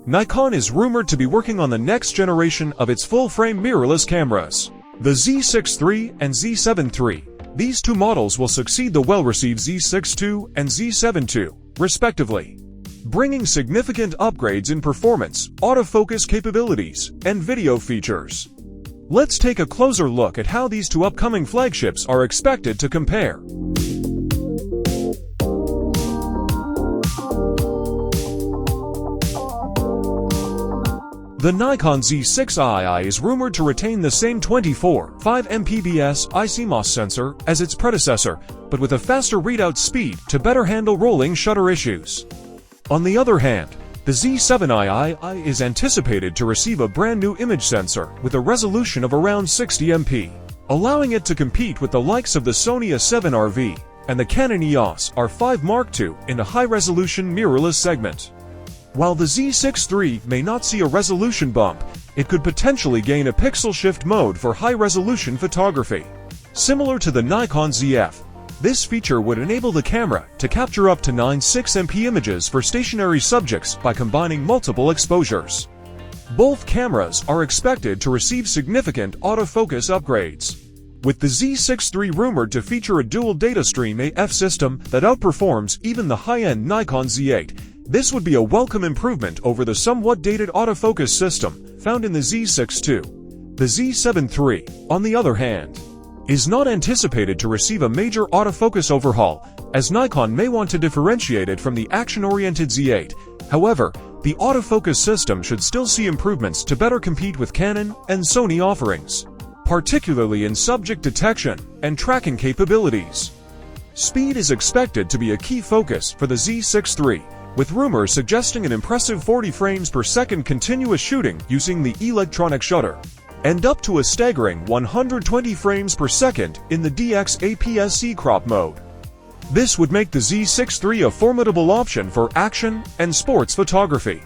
Nikon is rumored to be working on the next generation of its full-frame mirrorless cameras, the Z6III and Z7III. These two models will succeed the well-received Z6II and Z7II, respectively, bringing significant upgrades in performance, autofocus capabilities, and video features. Let's take a closer look at how these two upcoming flagships are expected to compare. The Nikon Z6III is rumored to retain the same 24.5 mpbs ICMOS sensor as its predecessor, but with a faster readout speed to better handle rolling shutter issues. On the other hand, the Z7III is anticipated to receive a brand new image sensor with a resolution of around 60 MP, allowing it to compete with the likes of the Sony A7RV and the Canon EOS R5 Mark II in the high-resolution mirrorless segment. While the Z6III may not see a resolution bump, it could potentially gain a pixel shift mode for high-resolution photography. Similar to the Nikon ZF, this feature would enable the camera to capture up to 9 6MP images for stationary subjects by combining multiple exposures. Both cameras are expected to receive significant autofocus upgrades, with the Z6III rumored to feature a dual data stream AF system that outperforms even the high-end Nikon Z8. This would be a welcome improvement over the somewhat dated autofocus system found in the Z6II. The Z7III, on the other hand, is not anticipated to receive a major autofocus overhaul, as Nikon may want to differentiate it from the action-oriented Z8. However, the autofocus system should still see improvements to better compete with Canon and Sony offerings, particularly in subject detection and tracking capabilities. Speed is expected to be a key focus for the Z6III, with rumors suggesting an impressive 40 frames per second continuous shooting using the electronic shutter, and up to a staggering 120 frames per second in the DX APS-C crop mode. This would make the Z6III a formidable option for action and sports photography.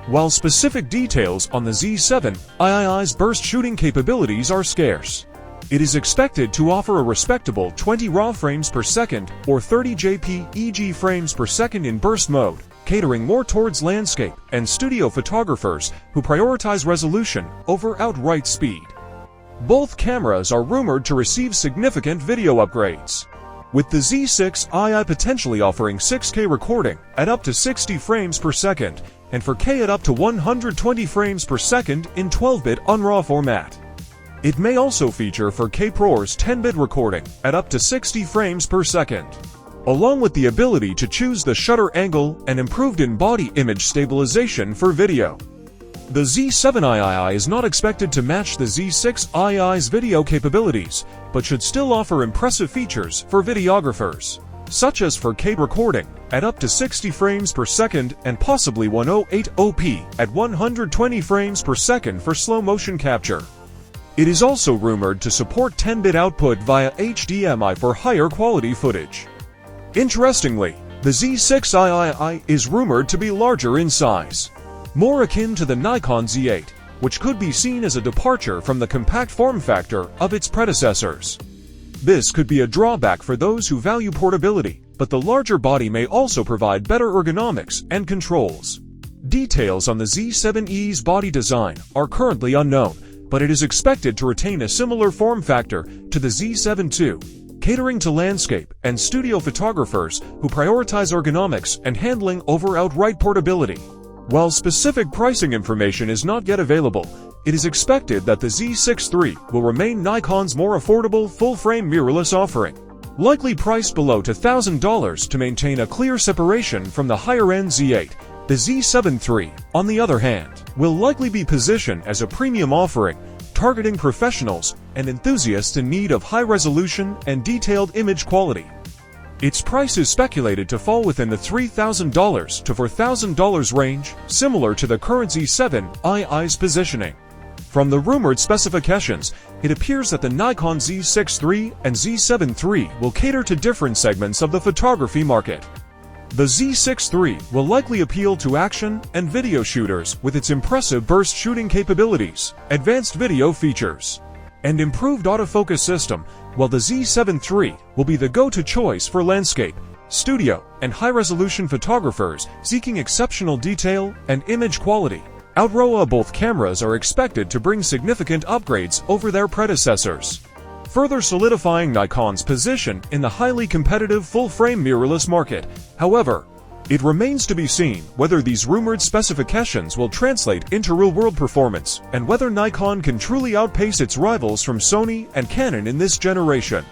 While specific details on the Z7III's burst shooting capabilities are scarce, it is expected to offer a respectable 20 RAW frames per second or 30 JPEG frames per second in burst mode, catering more towards landscape and studio photographers who prioritize resolution over outright speed. Both cameras are rumored to receive significant video upgrades, with the Z6II potentially offering 6K recording at up to 60 frames per second and 4K at up to 120 frames per second in 12-bit unRAW format. It may also feature 4K ProRes 10-bit recording at up to 60 frames per second, along with the ability to choose the shutter angle and improved in-body image stabilization for video. The Z7III is not expected to match the Z6II's video capabilities, but should still offer impressive features for videographers, such as 4K recording at up to 60 frames per second and possibly 108p at 120 frames per second for slow-motion capture. It is also rumored to support 10-bit output via HDMI for higher quality footage. Interestingly, the Z6III is rumored to be larger in size, more akin to the Nikon Z8, which could be seen as a departure from the compact form factor of its predecessors. This could be a drawback for those who value portability, but the larger body may also provide better ergonomics and controls. Details on the Z7E's body design are currently unknown, but it is expected to retain a similar form factor to the Z7II, catering to landscape and studio photographers who prioritize ergonomics and handling over outright portability. While specific pricing information is not yet available, it is expected that the Z6III will remain Nikon's more affordable full-frame mirrorless offering, likely priced below $1,000 to maintain a clear separation from the higher-end Z8. The Z7III, on the other hand, will likely be positioned as a premium offering, targeting professionals and enthusiasts in need of high-resolution and detailed image quality. Its price is speculated to fall within the $3,000 to $4,000 range, similar to the current Z7II's positioning. From the rumored specifications, it appears that the Nikon Z6III and Z7III will cater to different segments of the photography market. The Z6III will likely appeal to action and video shooters with its impressive burst shooting capabilities, advanced video features, and improved autofocus system, while the Z7III will be the go-to choice for landscape, studio, and high-resolution photographers seeking exceptional detail and image quality. Outroa both cameras are expected to bring significant upgrades over their predecessors, further solidifying Nikon's position in the highly competitive full-frame mirrorless market. However, it remains to be seen whether these rumored specifications will translate into real-world performance, and whether Nikon can truly outpace its rivals from Sony and Canon in this generation.